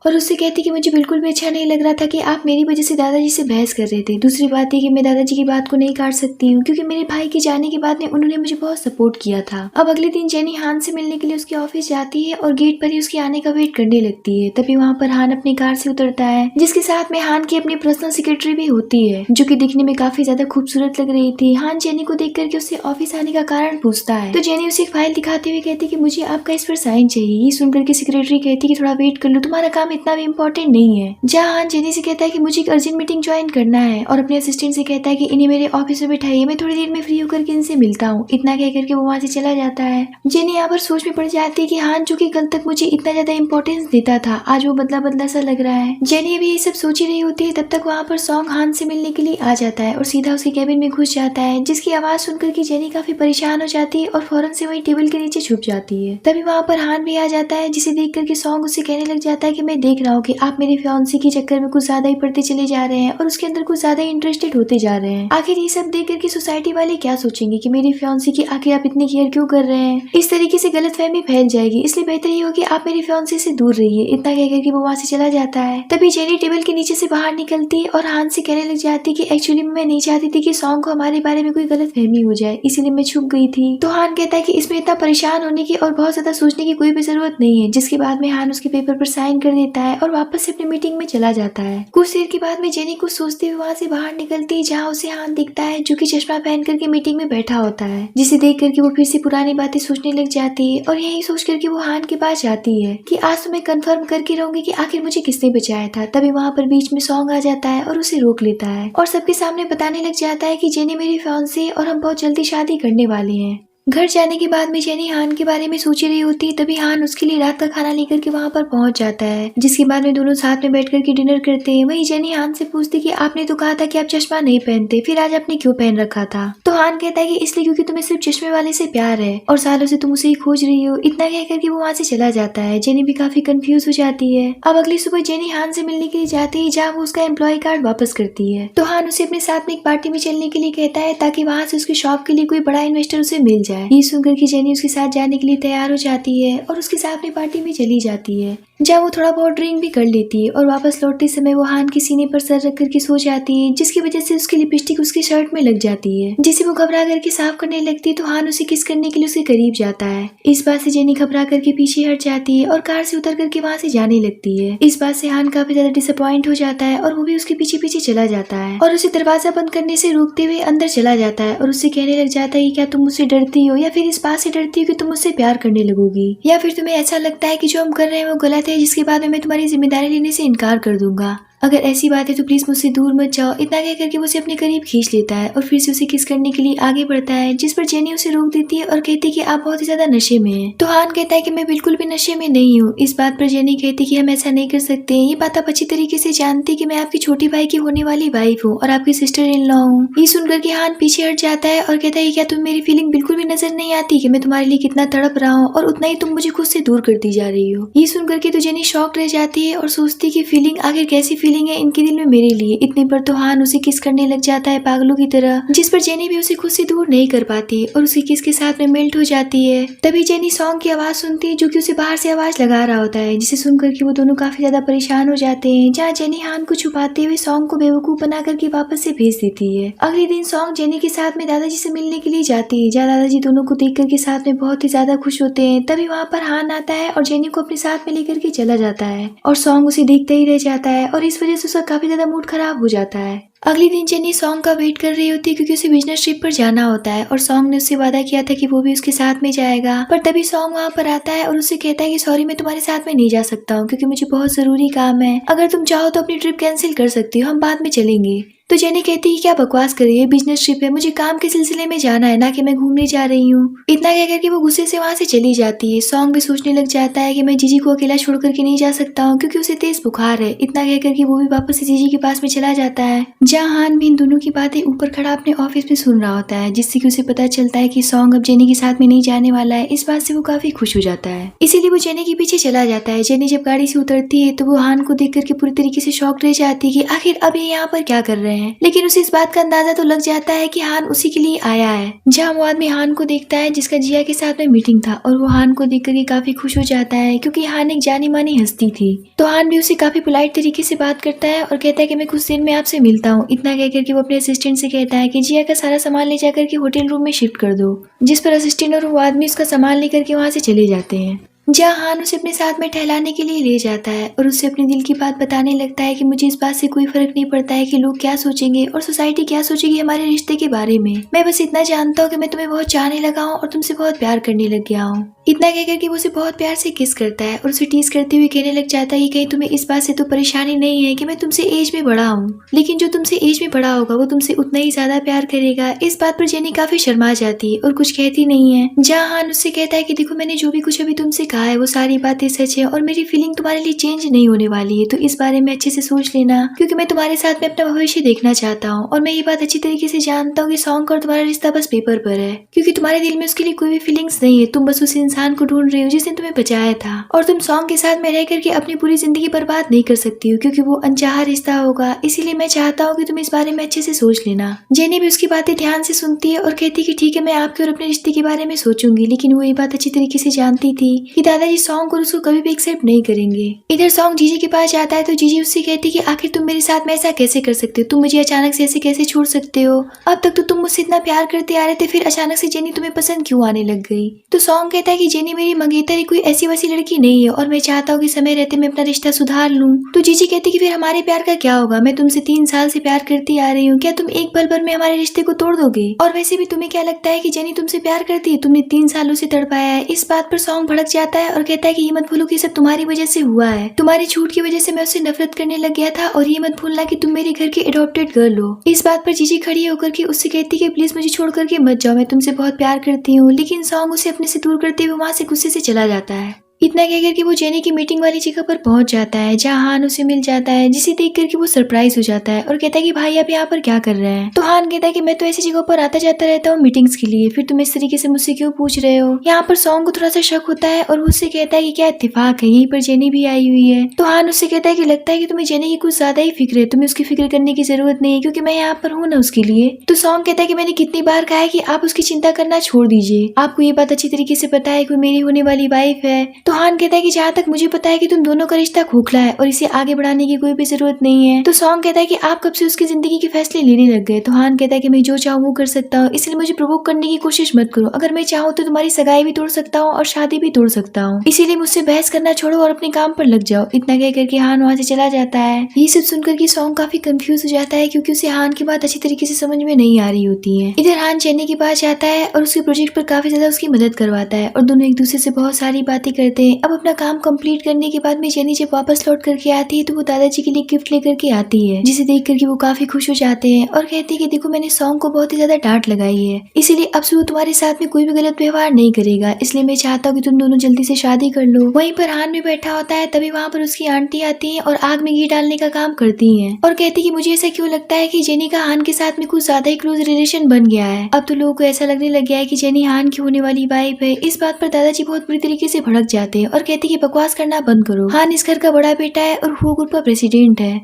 और उससे कहती कि मुझे बिल्कुल भी अच्छा नहीं लग रहा था कि आप मेरी वजह से दादाजी से बहस कर रहे थे। दूसरी बात है कि मैं दादाजी की बात को नहीं काट सकती हूँ, क्योंकि मेरे भाई के जाने के बाद में उन्होंने मुझे बहुत सपोर्ट किया था। अब अगले दिन जेनी हान से मिलने के लिए उसके ऑफिस जाती है और गेट पर ही उसके आने का वेट करने लगती है। तभी वहाँ पर हान अपनी कार से उतरता है, जिसके साथ में हान की अपनी पर्सनल सेक्रेटरी भी होती है, जो कि दिखने में काफी ज्यादा खूबसूरत लग रही थी। हान जेनी को देख करके उससे ऑफिस आने का कारण पूछता है, तो जेनी उसे एक फाइल दिखाते हुए कहती कि मुझे आपका इस पर साइन चाहिए। ये सुनकर के सेक्रेटरी कहती कि थोड़ा वेट कर लो, तुम्हारा काम इतना भी इम्पोर्टेंट नहीं है। जहाँ हान जेनी से कहता है कि मुझे एक अर्जेंट मीटिंग ज्वाइन करना है और अपने असिस्टेंट से कहता है कि इन्हें मेरे ऑफिस में बिठाइए, मैं थोड़ी देर में फ्री होकर के इनसे मिलता हूँ। इतना कह करके वो वहाँ से चला जाता है। जेनी यहाँ पर सोच में पड़ जाती है कि हान जो कि कल तक मुझे इतना ज्यादा इंपॉर्टेंस देता था, आज वो बदला बदला सा लग रहा है। जेनी अभी ये सब सोच ही रही होती है, तब तक वहाँ पर सॉन्ग हान से मिलने के लिए आ जाता है और सीधा उसके कैबिन में घुस जाता है, जिसकी आवाज सुनकर के जेनी काफी परेशान हो जाती है और फौरन से वही टेबल के नीचे छुप जाती है। तभी वहाँ पर हान भी आ जाता है, जिसे देख करके सॉन्ग उससे कहने लग जाता है कि मैं देख रहा हूँ कि आप मेरे फियांसे के चक्कर में कुछ ज्यादा ही पड़ते चले जा रहे हैं और उसके अंदर कुछ ज्यादा इंटरेस्टेड होते जा रहे हैं। आखिर ये सब देख करके सोसाइटी वाले क्या सोचेंगे कि मेरी फियांसे की आखिर आप इतनी केयर क्यों कर रहे हैं। इस तरीके से गलतफहमी फैल जाएगी, इसलिए बेहतर ये हो कि आप मेरे फियांसे से दूर रहिए। इतना कह करके वो वहाँ से चला जाता है। तभी जेनी टेबल के नीचे से बाहर निकलती और हान से कहने लग जाती कि एक्चुअली मैं नहीं चाहती थी कि सॉन्ग को हमारे बारे में कोई गलतफहमी हो जाए, इसीलिए मैं छुप गई थी। तो हान कहता है कि इसमें इतना परेशान होने की और बहुत ज्यादा सोचने की कोई भी जरूरत नहीं है, जिसके बाद में हान उसके पेपर पर साइन कर देता है और वापस से अपनी मीटिंग में चला जाता है। कुछ देर के बाद में जेनी कुछ सोचते हुए वहाँ से बाहर निकलती, जहाँ उसे हान दिखता है जो कि चश्मा पहन करके मीटिंग में बैठा होता है, जिसे देख करके वो फिर से पुरानी बातें सोचने लग जाती है और यही सोच करके वो हान के पास जाती है कि आज तो मैं कंफर्म करके रहूंगी कि आखिर मुझे किसने बचाया था। तभी वहाँ पर बीच में सॉन्ग आ जाता है और उसे रोक लेता है और सबके सामने बताने लग जाता है कि जेनी मेरी फियांसे और हम बहुत जल्दी शादी करने वाले हैं। घर जाने के बाद में जेनी हान के बारे में सोच रही होती है, तभी हान उसके लिए रात का खाना लेकर के वहाँ पर पहुंच जाता है, जिसके बाद में दोनों साथ में बैठ करके डिनर करते हैं। वही जेनी हान से पूछती कि आपने तो कहा था कि आप चश्मा नहीं पहनते, फिर आज आपने क्यों पहन रखा था। तो हान कहता है कि इसलिए क्योंकि तुम्हें सिर्फ चश्मे वाले से प्यार है और सालों से तुम उसे ही खोज रही हो। इतना कह करके वो वहाँ से चला जाता है। जेनी भी काफी कंफ्यूज हो जाती है। अब अगली सुबह जेनी हान से मिलने के लिए जाती है, जहाँ वो उसका एम्प्लॉय कार्ड वापस करती है। तो हान उसे अपने साथ में एक पार्टी में चलने के लिए कहता है ताकि वहाँ से उसकी शॉप के लिए कोई बड़ा इन्वेस्टर उसे मिल जाए। ये सुनकर के जेनी उसके साथ जाने के लिए तैयार हो जाती है और उसके साथ में पार्टी में चली जाती है, जहाँ वो थोड़ा बहुत ड्रिंक भी कर लेती है और वापस लौटते समय वो हान के सीने पर सर रख करके सो जाती है, जिसकी वजह से उसकी लिपस्टिक उसकी शर्ट में लग जाती है, जिसे वो घबरा करके साफ करने लगती है। तो हान उसे किस करने के लिए उसके करीब जाता है। इस बात से जेनी घबरा करके पीछे हट जाती है और कार से उतर करके वहाँ से जाने लगती है। इस बात से हान काफी ज्यादा डिसअपॉइंट हो जाता है और वो भी उसके पीछे पीछे चला जाता है और उसे दरवाजा बंद करने से रोकते हुए अंदर चला जाता है और उससे कहने लग जाता है कि क्या तुम मुझसे डरती हो या फिर इस बात से डरती हो कि तुम मुझसे प्यार करने लगोगी, या फिर तुम्हें ऐसा लगता है कि जो हम कर रहे हैं वो गलत है, जिसके बाद में मैं तुम्हारी जिम्मेदारी लेने से इनकार कर दूंगा। अगर ऐसी बात है तो प्लीज मुझसे दूर मत जाओ। इतना कह करके वो उसे अपने करीब खींच लेता है और फिर से उसे किस करने के लिए आगे बढ़ता है, जिस पर जेनी उसे रोक देती है और कहती है कि आप बहुत ही ज्यादा नशे में हैं। तो हान कहता है कि मैं बिल्कुल भी नशे में नहीं हूँ। इस बात पर जेनी कहती है कि हम ऐसा नहीं कर सकते, ये बात आप अच्छी तरीके से जानती कि मैं आपकी छोटी भाई की होने वाली वाइफ हूँ और आपकी सिस्टर इन लॉ हूँ। ये सुनकर के हान पीछे हट जाता है और कहता है क्या तुम्हें मेरी फीलिंग बिल्कुल भी नजर नहीं आती कि मैं तुम्हारे लिए कितना तड़प रहा हूँ और उतना ही तुम मुझे खुद से दूर करती जा रही हो। ये सुनकर के तो जेनी शॉक रह जाती है और सोचती कि फीलिंग आखिर कैसी फीलिंग है इनके दिल में मेरे लिए। इतने पर तो हान उसे किस करने लग जाता है पागलों की तरह, जिस पर जेनी भी उसे खुद से दूर नहीं कर पाती और उसी किस के साथ में मेल्ट हो जाती है। तभी जेनी सॉन्ग की आवाज सुनती है जो कि उसे बाहर से आवाज लगा रहा होता है, जिसे सुनकर के वो दोनों काफी ज्यादा परेशान हो जाते हैं। जहाँ जेनी हान को छुपाते हुए सॉन्ग को बेवकूफ बना करके वापस से भेज देती है। अगले दिन सॉन्ग जेनी के साथ में दादाजी से मिलने के लिए जाती है, जहाँ दादाजी दोनों को देख करके साथ में बहुत ही ज्यादा खुश होते हैं। तभी वहाँ पर हान आता है और जेनी को अपने साथ में लेकर के चला जाता है और सॉन्ग उसे देखते ही रह जाता है और इस वजह से उसका काफी ज्यादा मूड खराब हो जाता है। अगले दिन जेनी सॉन्ग का वेट कर रही होती है क्योंकि उसे बिजनेस ट्रिप पर जाना होता है और सॉन्ग ने उससे वादा किया था कि वो भी उसके साथ में जाएगा। पर तभी सॉन्ग वहाँ पर आता है और उससे कहता है कि सॉरी मैं तुम्हारे साथ में नहीं जा सकता हूँ क्योंकि मुझे बहुत जरूरी काम है। अगर तुम चाहो तो अपनी ट्रिप कैंसिल कर सकती हो, हम बाद में चलेंगे। तो जेनी कहती है क्या बकवास कर रही है, बिजनेस ट्रिप है, मुझे काम के सिलसिले में जाना है, ना कि मैं घूमने जा रही हूँ। इतना कह करके वो गुस्से से वहाँ से चली जाती है। सॉन्ग भी सोचने लग जाता है कि मैं जीजी को अकेला छोड़ करके नहीं जा सकता हूँ क्योंकि उसे तेज बुखार है। इतना कह करके वो भी वापस से जीजी के पास में चला जाता है, जहाँ हान भी इन दोनों की बातें ऊपर खड़ा अपने ऑफिस में सुन रहा होता है, जिससे कि उसे पता चलता है कि सॉन्ग अब जेनी के साथ में नहीं जाने वाला है। इस बात से वो काफी खुश हो जाता है, इसीलिए वो जेनी के पीछे चला जाता है। जेनी जब गाड़ी से उतरती है तो वो हान को देख करके पूरी तरीके से शॉक रह जाती है कि आखिर अब ये यहाँ पर क्या कर रहे हैं, लेकिन उसे इस बात का अंदाजा तो लग जाता है कि हान उसी के लिए आया है। जहाँ वो आदमी हान को देखता है जिसका जिया के साथ में मीटिंग था और वो हान को देख करके काफी खुश हो जाता है क्योंकि हान एक जानी मानी हस्ती थी। तो हान भी उसे काफी पोलाइट तरीके से बात करता है और कहता है कि मैं कुछ देर में आपसे मिलता हूँ। इतना कह करके वो अपने असिस्टेंट से कहता है कि जिया का सारा सामान ले जाकर के होटल रूम में शिफ्ट कर दो, जिस पर असिस्टेंट और वो आदमी उसका सामान लेकर के वहाँ से चले जाते हैं। जहाँ हान उसे अपने साथ में टहलाने के लिए ले जाता है और उससे अपने दिल की बात बताने लगता है कि मुझे इस बात से कोई फर्क नहीं पड़ता है कि लोग क्या सोचेंगे और सोसाइटी क्या सोचेगी हमारे रिश्ते के बारे में। मैं बस इतना जानता हूँ कि मैं तुम्हें बहुत चाहने लगा हूँ और तुमसे बहुत प्यार करने लग गया हूँ। इतना कहकर कि वो उसे बहुत प्यार से किस करता है और उसे टीज करते हुए कहने लग जाता है कि कहीं तुम्हें इस बात से तो परेशानी नहीं है कि मैं तुमसे एज में बड़ा हूँ, लेकिन जो तुमसे एज में बड़ा होगा वो तुमसे उतना ही ज्यादा प्यार करेगा। इस बात पर जेनी काफी शर्मा जाती है और कुछ कहती नहीं है। जहाँ हान उससे कहता है कि देखो मैंने जो भी कुछ अभी तुमसे कहा कहा है वो सारी बातें सच है और मेरी फीलिंग तुम्हारे लिए चेंज नहीं होने वाली है, तो इस बारे में अच्छे से सोच लेना, क्योंकि मैं तुम्हारे साथ में अपना भविष्य देखना चाहता हूँ और मैं ये बात अच्छी तरीके से जानता हूँ कि सॉन्ग और तुम्हारा रिश्ता बस पेपर पर है, क्योंकि तुम्हारे दिल में उसके लिए कोई भी फीलिंग्स नहीं है। तुम बस उस इंसान को ढूंढ रही हो जिसने तुम्हें बचाया था, और तुम सॉन्ग के साथ में रह करके अपनी पूरी जिंदगी बर्बाद नहीं कर सकती हो, क्योंकि वो अनचाहा रिश्ता होगा। इसीलिए मैं चाहता हूँ कि तुम इस बारे में अच्छे से सोच लेना। जेनी भी उसकी बातें ध्यान से सुनती है और कहती कि ठीक है, मैं आपके और अपने रिश्ते के बारे में सोचूंगी, लेकिन वो ये बात अच्छी तरीके से जानती थी कि दादाजी सॉन्ग और उसको कभी भी एक्सेप्ट नहीं करेंगे। इधर सॉन्ग जीजी के पास जाता है तो जीजी उससे कहती कि आखिर तुम मेरे साथ में ऐसा कैसे कर सकते हो, तुम मुझे अचानक से ऐसे कैसे छोड़ सकते हो, अब तक तो तुम मुझसे इतना प्यार करते आ रहे थे, फिर अचानक से जेनी तुम्हें पसंद क्यों आने लग गई। तो सॉन्ग कहता है कि जेनी मेरी मंगेतर कोई ऐसी वैसी लड़की नहीं है और मैं चाहता हूँ कि समय रहते मैं अपना रिश्ता सुधार लूं। तो जीजी कहती कि फिर हमारे प्यार का क्या होगा, मैं तुमसे 3 साल से प्यार करती आ रही हूँ, क्या तुम एक पल भर में हमारे रिश्ते को तोड़ दोगे, और वैसे भी तुम्हें क्या लगता है कि जेनी तुमसे प्यार करती है, तुमने 3 सालों से तड़पाया है। इस बात पर सॉन्ग भड़क जाता है और कहता है कि ये मत भूलो कि सब तुम्हारी वजह से हुआ है, तुम्हारी छूट की वजह से मैं उससे नफरत करने लग गया था, और ये मत भूलना कि तुम मेरे घर की एडॉप्टेड गर्ल हो। इस बात पर जीजी खड़ी होकर के उससे कहती कि प्लीज मुझे छोड़ करके मत जाओ, मैं तुमसे बहुत प्यार करती हूँ, लेकिन सॉन्ग उसे अपने से दूर करते हुए वहाँ से गुस्से से चला जाता है। इतना कह करके वो जेनी की मीटिंग वाली जगह पर पहुंच जाता है जहाँ हान उसे मिल जाता है, जिसे देख करके वो सरप्राइज हो जाता है और कहता है कि भाई आप यहाँ पर क्या कर रहे हैं। तो हान कहता है कि मैं तो ऐसी जगह पर आता जाता रहता हूँ मीटिंग्स के लिए, फिर तुम इस तरीके से मुझसे क्यों पूछ रहे हो। यहाँ पर सॉन्ग को थोड़ा सा शक होता है और उससे कहता है कि क्या इत्तेफाक है, यहीं पर जेनी भी आई हुई है। तो हान उससे कहता है कि लगता है कि तुम्हें जेनी की कुछ ज्यादा ही फिक्र है, तुम्हें उसकी फिक्र करने की जरूरत नहीं है, क्योंकि मैं यहाँ पर हूँ ना उसके लिए। तो सॉन्ग कहता है कि मैंने कितनी बार कहा है कि आप उसकी चिंता करना छोड़ दीजिए, आपको ये बात अच्छी तरीके से पता है कि मेरी होने वाली वाइफ है। तो हान कहता है कि जहाँ तक मुझे पता है कि तुम दोनों का रिश्ता खोखला है और इसे आगे बढ़ाने की कोई भी जरूरत नहीं है। तो सॉन्ग कहता है कि आप कब से उसकी जिंदगी के फैसले लेने लग गए। तो हान कहता है कि मैं जो चाहूँ वो कर सकता हूँ, इसलिए मुझे प्रोवोक करने की कोशिश मत करो, अगर मैं चाहूँ तो तुम्हारी सगाई भी तोड़ सकता हूँ और शादी भी तोड़ सकता हूँ, इसीलिए मुझसे बहस करना छोड़ो और अपने काम पर लग जाओ। इतना कह करके हान वहाँ से चला जाता है। ये सब सुनकर के सॉन्ग काफी कंफ्यूज हो जाता है, क्योंकि उसे हान की बात अच्छी तरीके से समझ में नहीं आ रही होती है। इधर हान जेनी के पास जाता है और उसके प्रोजेक्ट पर काफी ज्यादा उसकी मदद करवाता है और दोनों एक दूसरे से बहुत सारी बातें करते हैं। अब अपना काम कंप्लीट करने के बाद में जेनी जब वापस लौट करके आती है तो वो दादाजी के लिए गिफ्ट लेकर के आती है, जिसे देख करके वो काफी खुश हो जाते हैं और कहती है कि देखो मैंने सॉन्ग को बहुत ही ज्यादा डांट लगाई है, इसीलिए अब से वो तुम्हारे साथ में कोई भी गलत व्यवहार नहीं करेगा, इसलिए मैं चाहता हूँ कि तुम दोनों जल्दी से शादी कर लो। वहीं पर हान भी बैठा होता है, तभी वहाँ पर उसकी आंटी आती है और आग में घी डालने का काम करती है और कहती कि मुझे ऐसा क्यों लगता है कि जेनी का हान के साथ में कुछ ज्यादा ही क्लोज रिलेशन बन गया है। अब तो लोगों को ऐसा लगने लग गया है कि जेनी हान की होने वाली वाइफ है। इस बात पर दादाजी बहुत बुरी तरीके से भड़क जाते हैं और कहते कि बकवास करना बंद करो, हान इस घर का बड़ा बेटा है और वो ग्रुप का प्रेसिडेंट है,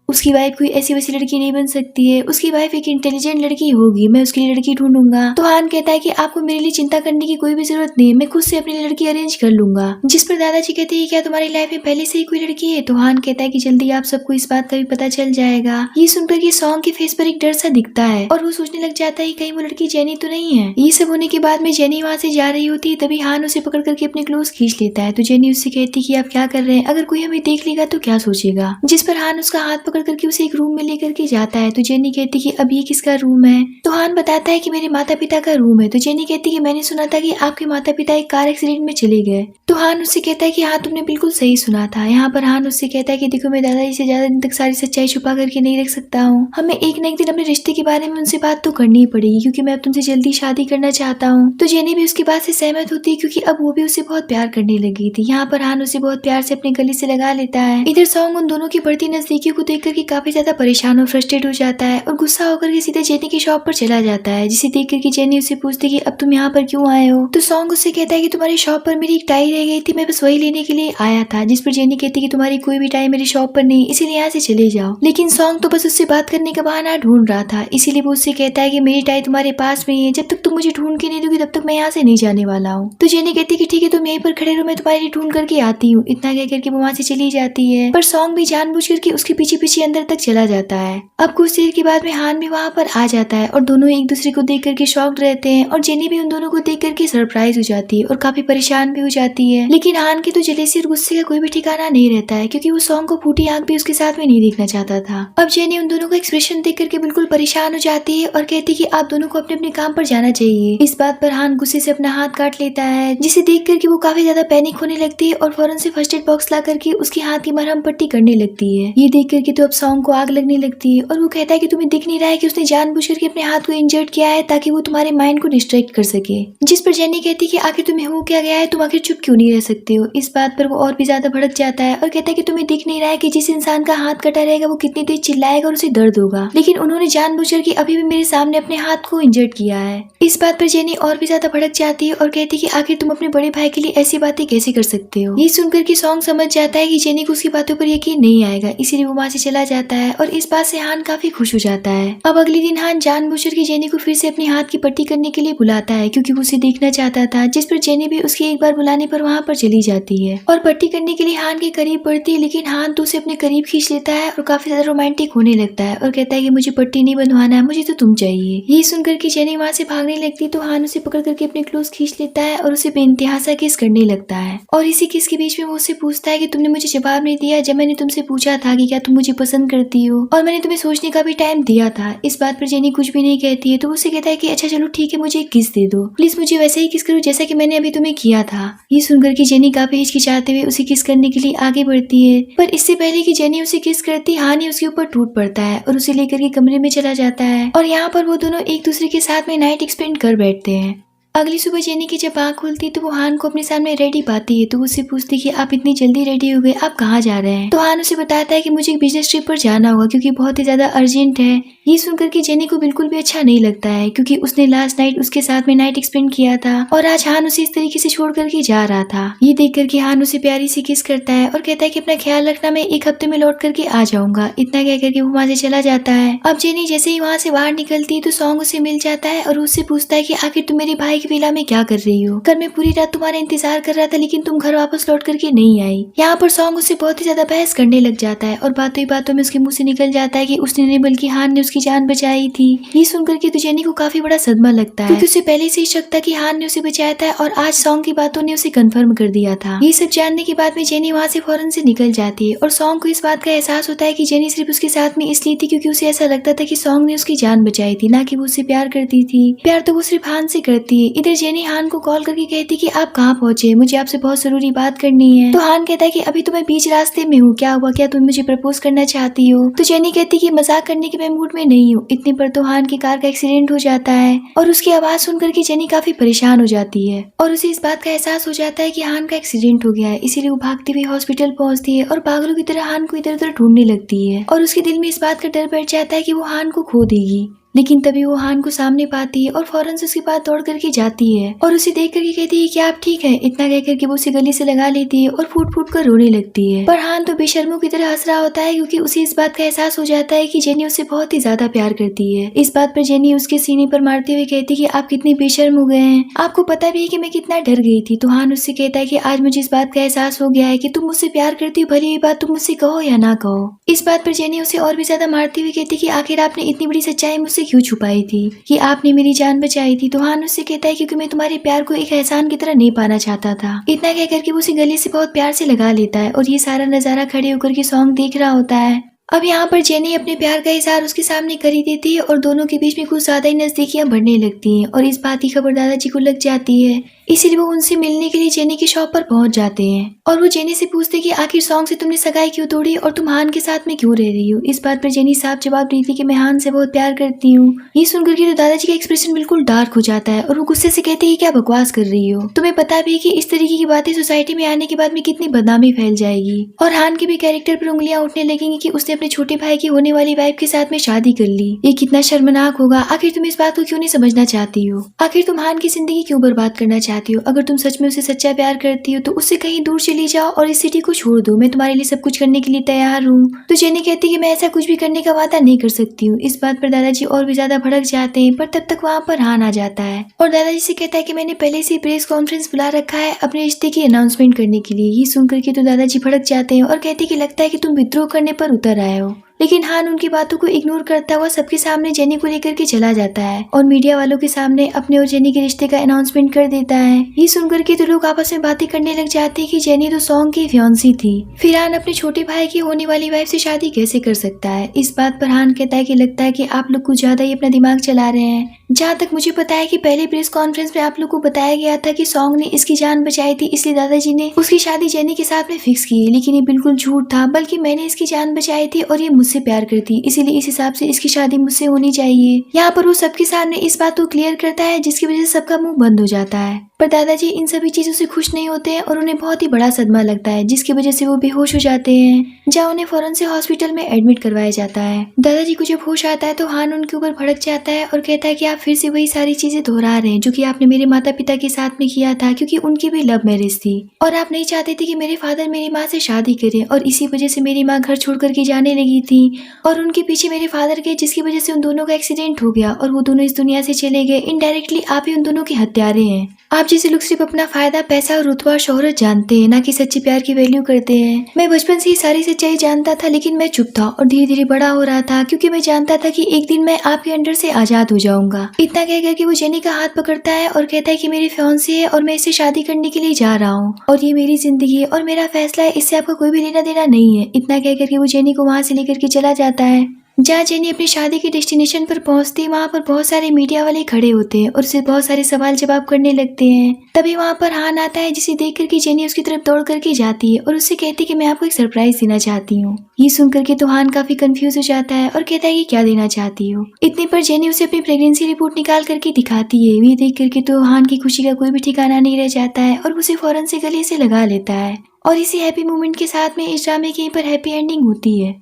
उसकी वाइफ कोई ऐसी वैसी लड़की नहीं बन सकती है, उसकी वाइफ एक इंटेलिजेंट लड़की होगी, मैं उसके लिए लड़की ढूंढूंगा। तो हान कहता है कि आपको मेरे लिए चिंता करने की कोई भी जरूरत नहीं है, मैं खुद से अपनी लड़की अरेंज कर लूंगा। जिस पर दादाजी कहते हैं क्या तुम्हारी लाइफ में पहले से ही कोई लड़की है। तो हान कहता है कि जल्दी आप सबको इस बात का भी पता चल जाएगा। ये सुनकर के सॉन्ग के फेस पर एक डर सा दिखता है और वो सोचने लग जाता है कहीं वो लड़की जेनी तो नहीं है। ये सब होने के बाद में जेनी वहाँ से जा रही होती है, तभी हान उसे पकड़ करके अपने क्लोज खींच लेता है। तो जेनी उससे कहती है कि आप क्या कर रहे हैं, अगर कोई हमें देख लेगा तो क्या सोचेगा। जिस पर हान उसका हाथ पकड़ करके उसे एक रूम में लेकर के जाता है। तो जेनी कहती कि अब ये किसका रूम है। तो हान बताता है कि मेरे माता पिता का रूम है। तो जेनी कहती कि मैंने सुना था कि आपके माता पिता एक कार एक्सीडेंट में चले गए। तो हान उससे कहता है कि हाँ तुमने बिल्कुल सही सुना था। यहाँ पर हान उससे कहता है कि देखो मैं दादाजी से ज्यादा दिन तक सारी सच्चाई छुपा करके नहीं रख सकता हूँ, हमें एक न एक दिन अपने रिश्ते के बारे में उनसे बात तो करनी ही पड़ेगी, क्योंकि मैं अब तुमसे जल्दी शादी करना चाहता हूँ। तो जेनी भी उसकी बात से सहमत होती है, क्योंकि अब वो भी उसे बहुत प्यार करने लगी थी। यहाँ पर हान उसे बहुत प्यार से अपने गले से लगा लेता है। इधर सॉन्ग उन दोनों की बढ़ती नजदीकियों को देख करके काफी ज्यादा परेशान और फ्रस्ट्रेट हो जाता है और गुस्सा होकर के सीधे जेनी की शॉप पर चला जाता है, जिसे देख करके जेनी उससे पूछती कि अब तुम यहाँ पर क्यों आए हो। तो सॉन्ग उससे कहता है कि तुम्हारी शॉप पर मेरी एक टाई रह गई थी, मैं बस वही लेने के लिए आया था। जिस पर जेनी कहती कि तुम्हारी कोई भी टाई मेरी शॉप पर नहीं, इसीलिए यहाँ से चले जाओ। लेकिन सॉन्ग तो बस उससे बात करने का बहाना ढूंढ रहा था, इसीलिए वो उससे कहता है कि मेरी टाई तुम्हारे पास में ही है, जब तक तुम मुझे ढूंढ के नहीं दोगी तब तक मैं यहाँ से नहीं जाने वाला हूँ। तो जेनी कहती कि ठीक है तुम यहीं पर खड़े रहो, मैं तुम्हारे लिए ढूंढ करके आती हूँ। इतना कह करके वो वहाँ से चली जाती है, पर सॉन्ग भी जानबूझ करके उसके पीछे पीछे अंदर तक चला जाता है। अब कुछ देर के बाद में हान भी वहाँ पर आ जाता है और दोनों एक दूसरे को देख करके शॉक्ड रहते हैं और जेनी भी उन दोनों को देख करके सरप्राइज हो जाती है और काफी परेशान भी हो जाती है। लेकिन हान की तो जलेसी और गुस्से का कोई भी ठिकाना नहीं रहता है, क्योंकि वो सॉन्ग को फूटी आंख भी उसके साथ में नहीं देखना चाहता था। अब जेनी उन दोनों का एक्सप्रेशन देख करके बिल्कुल परेशान हो जाती है और कहती कि आप दोनों को अपने अपने काम पर जाना चाहिए। इस बात पर हान गुस्से से अपना हाथ काट लेता है, जिसे देख करके वो काफी ज्यादा पैनिक होने लगती है और फौरन से फर्स्ट एड बॉक्स ला करके उसके हाथ की मरहम पट्टी करने लगती है। ये देख करके तो तो अब सॉन्ग को आग लगने लगती है और वो कहता है कि तुम्हें दिख नहीं रहा है कि उसने जानबूझ करके अपने हाथ को इंजर्ड किया है ताकि वो तुम्हारे माइंड को डिस्ट्रैक्ट कर सके। जिस पर जेनी कहती है कि आखिर तुम्हें हो क्या गया है, तुम आखिर चुप क्यों नहीं रह सकते हो। इस बात पर वो और भी ज्यादा भड़क जाता है और कहता है कि तुम्हें दिख नहीं रहा है कि जिस इंसान का हाथ कटा रहेगा वो कितनी तेज चिल्लाएगा और उसे दर्द होगा, लेकिन उन्होंने जानबूझ कर अभी भी मेरे सामने अपने हाथ को इंजर्ड किया है। इस बात पर जेनी और भी ज्यादा भड़क जाती है और कहती है कि आखिर तुम अपने बड़े भाई के लिए ऐसी बातें कैसे कर सकते हो। ये सुनकर कि सॉन्ग समझ जाता है कि जेनी को उसकी बातों पर यकीन नहीं आएगा, इसीलिए वो वहाँ से चला जाता है और इस बात से हान काफी खुश हो जाता है। अब अगले दिन हान जानबूझ कर जेनी को फिर से अपने हाथ की पट्टी करने के लिए बुलाता है क्योंकि वो उसे देखना चाहता था, जिस पर जेनी भी उसके एक बार बुलाने पर वहाँ पर चली जाती है और पट्टी करने के लिए हान के करीब बढ़ती है, लेकिन हान तो उसे अपने करीब खींच लेता है और काफी ज्यादा रोमांटिक होने लगता है और कहता है कि मुझे पट्टी नहीं बंधवाना है, मुझे तो तुम चाहिए। ये सुनकर कि जेनी वहाँ से भागने लगती तो हान उसे पकड़ करके अपने क्लोज खींच लेता है और उसे बेइंतहा सा किस करने लगता है। और इसी किस के बीच में वो उससे पूछता है कि तुमने मुझे जवाब नहीं दिया जब मैंने तुमसे पूछा था कि क्या तुम मुझे पसंद करती हो, और मैंने तुम्हें सोचने का भी टाइम दिया था। इस बात पर जेनी कुछ भी नहीं कहती है तो उसे कहता है कि अच्छा चलो ठीक है, मुझे एक किस दे दो, प्लीज मुझे वैसे ही किस करो जैसा कि मैंने अभी तुम्हें किया था। ये सुनकर कि जेनी काफी हिचकिचाते हुए उसे किस करने के लिए आगे बढ़ती है, पर इससे पहले कि जेनी उसे किस करती हान ही उसके ऊपर टूट पड़ता है और उसे लेकर के कमरे में चला जाता है और यहाँ पर वो दोनों एक दूसरे के साथ में नाइट एक्सपेंड कर बैठते हैं। अगली सुबह जेनी की जब आँख खुलती तो वो हान को अपने सामने रेडी पाती है तो उससे पूछती कि आप इतनी जल्दी रेडी हो गए, आप कहाँ जा रहे हैं। तो हान उसे बताता है कि मुझे एक बिजनेस ट्रिप पर जाना होगा क्योंकि बहुत ही ज्यादा अर्जेंट है। ये सुनकर कि जेनी को बिल्कुल भी अच्छा नहीं लगता है क्योंकि उसने लास्ट नाइट उसके साथ में नाइट एक्सपेंड किया था और आज हान उसे इस तरीके से छोड़ करके जा रहा था। ये देख करके हान उसे प्यारी सी किस करता है और कहता है कि अपना ख्याल रखना, मैं एक हफ्ते में लौट करके आ जाऊंगा। इतना कह करके वो वहाँ से चला जाता है। अब जेनी जैसे ही वहाँ से बाहर निकलती है तो सॉन्ग उसे मिल जाता है और उससे पूछता है कि आखिर तुम मेरे भाई की विला में क्या कर रही हो। कल मैं पूरी रात तुम्हारा इंतजार कर रहा था लेकिन तुम घर वापस लौट करके नहीं आई। यहाँ पर सॉन्ग उससे बहुत ही ज्यादा बहस करने लग जाता है और बातों ही बातों में उसके मुंह से निकल जाता है कि उसने नहीं बल्कि हान ने उसकी जान बचाई थी। ये सुनकर के तो जेनी को काफी बड़ा सदमा लगता है क्योंकि उसे पहले से ही शक था कि हान ने उसे बचाया था और आज सॉन्ग की बातों ने उसे कंफर्म कर दिया था। ये सब जानने के बाद में जेनी वहाँ से फौरन से निकल जाती है और सॉन्ग को इस बात का एहसास होता है कि जेनी सिर्फ उसके साथ में इसलिए थी क्योंकि उसे ऐसा लगता था कि सॉन्ग ने उसकी जान बचाई थी, ना कि वो उससे प्यार करती थी। प्यार तो वो सिर्फ हान से करती है। इधर जेनी हान को कॉल करके कहती कि आप कहाँ पहुंचे, मुझे आपसे बहुत जरूरी बात करनी है। तो हान कहता है कि अभी तो मैं बीच रास्ते में हूँ, क्या हुआ, क्या तुम मुझे प्रपोज करना चाहती हो। तो जेनी कहती कि मजाक करने के मैं मूड में नहीं हूँ। इतने पर तो हान की कार का एक्सीडेंट हो जाता है और उसकी आवाज सुनकर के जेनी काफी परेशान हो जाती है और उसे इस बात का एहसास हो जाता है कि हान का एक्सीडेंट हो गया है, इसीलिए वो भागती हुई हॉस्पिटल पहुंचती है और पागलों की तरह हान को इधर उधर ढूंढने लगती है और उसके दिल में इस बात का डर बैठ जाता है कि वो हान को खो देगी। लेकिन तभी वो हान को सामने पाती है और फौरन से उसके पास दौड़ करके जाती है और उसे देख करके कहती है कि आप ठीक है। इतना कह करके वो उसे गले से लगा लेती है और फूट फूट कर रोने लगती है। पर हान तो बेशर्मों की तरह हंस रहा होता है क्योंकि उसे इस बात का एहसास हो जाता है कि जेनी उसे बहुत ही ज्यादा प्यार करती है। इस बात पर जेनी उसके सीने पर मारते हुए कहती कि आप कितने बेशर्म हो गए हैं, आपको पता भी है कि मैं कितना डर गई थी। तो हान उससे कहता है कि आज मुझे इस बात का एहसास हो गया है कि तुम मुझसे प्यार करती हो, भले ये बात तुम मुझसे कहो या ना कहो। इस बात पर जेनी उसे और भी ज्यादा मारती हुई कहती कि आखिर आपने इतनी बड़ी सच्चाई मुझसे क्यों छुपाई थी कि आपने मेरी जान बचाई थी। तो हान उससे कहता है क्योंकि मैं तुम्हारे प्यार को एक एहसान की तरह नहीं पाना चाहता था। इतना कह करके वो उसे गले से बहुत प्यार से लगा लेता है और ये सारा नजारा खड़े होकर के सॉन्ग देख रहा होता है। अब यहाँ पर जेनी अपने प्यार का इजहार उसके सामने कर ही देती है और दोनों के बीच में कुछ ज्यादा ही नजदीकियां बढ़ने लगती हैं और इस बात की खबर दादाजी को लग जाती है, इसीलिए वो उनसे मिलने के लिए जेनी की शॉप पर पहुंच जाते हैं और वो जेनी से पूछते कि आखिर सॉन्ग से तुमने सगाई क्यों तोड़ी और तुम हान के साथ में क्यों रह रही हो। इस बात पर जेनी साफ जवाब देती कि मैं हान से बहुत प्यार करती हूँ। ये सुनकर के तो दादाजी का एक्सप्रेशन बिल्कुल डार्क हो जाता है और वो गुस्से से कहते हैं कि क्या बकवास कर रही हो, तुम्हें पता भी है कि इस तरीके की बातें सोसाइटी में आने के बाद में कितनी बदनामी फैल जाएगी और हान के भी कैरेक्टर पर उंगलियां उठने लगेंगी कि उसने अपने छोटे भाई की होने वाली वाइफ के साथ में शादी कर ली। ये कितना शर्मनाक होगा। आखिर तुम इस बात को क्यों नहीं समझना चाहती हो, आखिर तुम हान की जिंदगी क्यों बर्बाद करना चाहती हो। अगर तुम सच में उसे सच्चा प्यार करती हो तो उससे कहीं दूर चली जाओ और इस सिटी को छोड़ दो, मैं तुम्हारे लिए सब कुछ करने के लिए तैयार हूँ। तो जेनी कहती कि मैं ऐसा कुछ भी करने का वादा नहीं कर सकती हूँ। इस बात पर दादाजी और भी ज्यादा भड़क जाते हैं, पर तब तक वहाँ पर हान आ जाता है और दादाजी से कहता है कि मैंने पहले से प्रेस कॉन्फ्रेंस बुला रखा है अपने रिश्ते की अनाउंसमेंट करने के लिए। ये सुनकर के तो दादाजी भड़क जाते हैं और कहते कि लगता है कि तुम विद्रोह करने पर उतर आए हो। लेकिन हान उनकी बातों को इग्नोर करता हुआ सबके सामने जेनी को लेकर के चला जाता है और मीडिया वालों के सामने अपने और जेनी के रिश्ते का अनाउंसमेंट कर देता है। ये सुनकर के तो लोग आपस में बातें करने लग जाते हैं कि जेनी तो सॉन्ग की फियांसी थी, फिर हान अपने छोटे भाई की होने वाली वाइफ से शादी कैसे कर सकता है। इस बात पर हान कहता है कि लगता है कि आप लोग कुछ ज्यादा ही अपना दिमाग चला रहे हैं। जहाँ तक मुझे पता है कि पहले प्रेस कॉन्फ्रेंस में आप लोग को बताया गया था कि सॉन्ग ने इसकी जान बचाई थी, इसलिए दादाजी ने उसकी शादी जेनी के साथ में फिक्स की, लेकिन ये बिल्कुल झूठ था। बल्कि मैंने इसकी जान बचाई थी और ये मुझसे प्यार करती, इसीलिए इस हिसाब से इसकी शादी मुझसे होनी चाहिए। यहाँ पर वो सबके सामने इस बात को क्लियर करता है, जिसकी वजह से सबका मुंह बंद हो जाता है। पर दादाजी इन सभी चीजों से खुश नहीं होते हैं और उन्हें बहुत ही बड़ा सदमा लगता है, जिसकी वजह से वो बेहोश हो जाते हैं, जहाँ उन्हें फौरन से हॉस्पिटल में एडमिट करवाया जाता है। दादाजी को जब होश आता है तो हान उनके ऊपर भड़क जाता है और कहता है कि आप फिर से वही सारी चीजें दोहरा रहे हैं जो कि आपने मेरे माता पिता के साथ में किया था, क्योंकि उनकी भी लव मैरिज थी और आप नहीं चाहते थे कि मेरे फादर मेरी माँ से शादी करें, और इसी वजह से मेरी माँ घर छोड़ करके जाने लगी थी और उनके पीछे मेरे फादर के, जिसकी वजह से उन दोनों का एक्सीडेंट हो गया और वो दोनों इस दुनिया से चले गए। इनडायरेक्टली आप ही उन दोनों के हत्यारे हैं। आप जैसे लोग सिर्फ अपना फायदा, पैसा और रुतबा और शोहरत जानते हैं, ना कि सच्ची प्यार की वैल्यू करते हैं। मैं बचपन से ही सारी सच्चाई जानता था, लेकिन मैं चुप था और धीरे धीरे बड़ा हो रहा था, क्योंकि मैं जानता था कि एक दिन मैं आपके अंडर से आजाद हो जाऊंगा। इतना कह करके वो जेनी का हाथ पकड़ता है और कहता है कि मेरी फियांसी है और मैं इससे शादी करने के लिए जा रहा हूँ और ये मेरी जिंदगी है और मेरा फैसला है, इससे आपका कोई भी लेना देना नहीं है। इतना कह करके वो जेनी को वहाँ से लेकर के चला जाता है। जहाँ जेनी अपनी शादी के डेस्टिनेशन पर पहुंचती है, वहाँ पर बहुत सारे मीडिया वाले खड़े होते हैं और उससे बहुत सारे सवाल जवाब करने लगते हैं। तभी वहाँ पर हान आता है, जिसे देख करके जेनी उसकी तरफ दौड़ करके जाती है और उससे कहती है कि मैं आपको एक सरप्राइज देना चाहती हूँ। ये सुन करके तो हान काफी कंफ्यूज हो जाता है और कहता है कि क्या देना चाहती हो। इतने पर जेनी उसे अपनी प्रेगनेंसी रिपोर्ट निकाल करके दिखाती है। ये देख करके तो हान की खुशी का कोई भी ठिकाना नहीं रह जाता है और उसे फौरन से गले से लगा लेता है। और इसी हैप्पी मोमेंट के साथ में इस ड्रामे की पर हैप्पी एंडिंग होती है।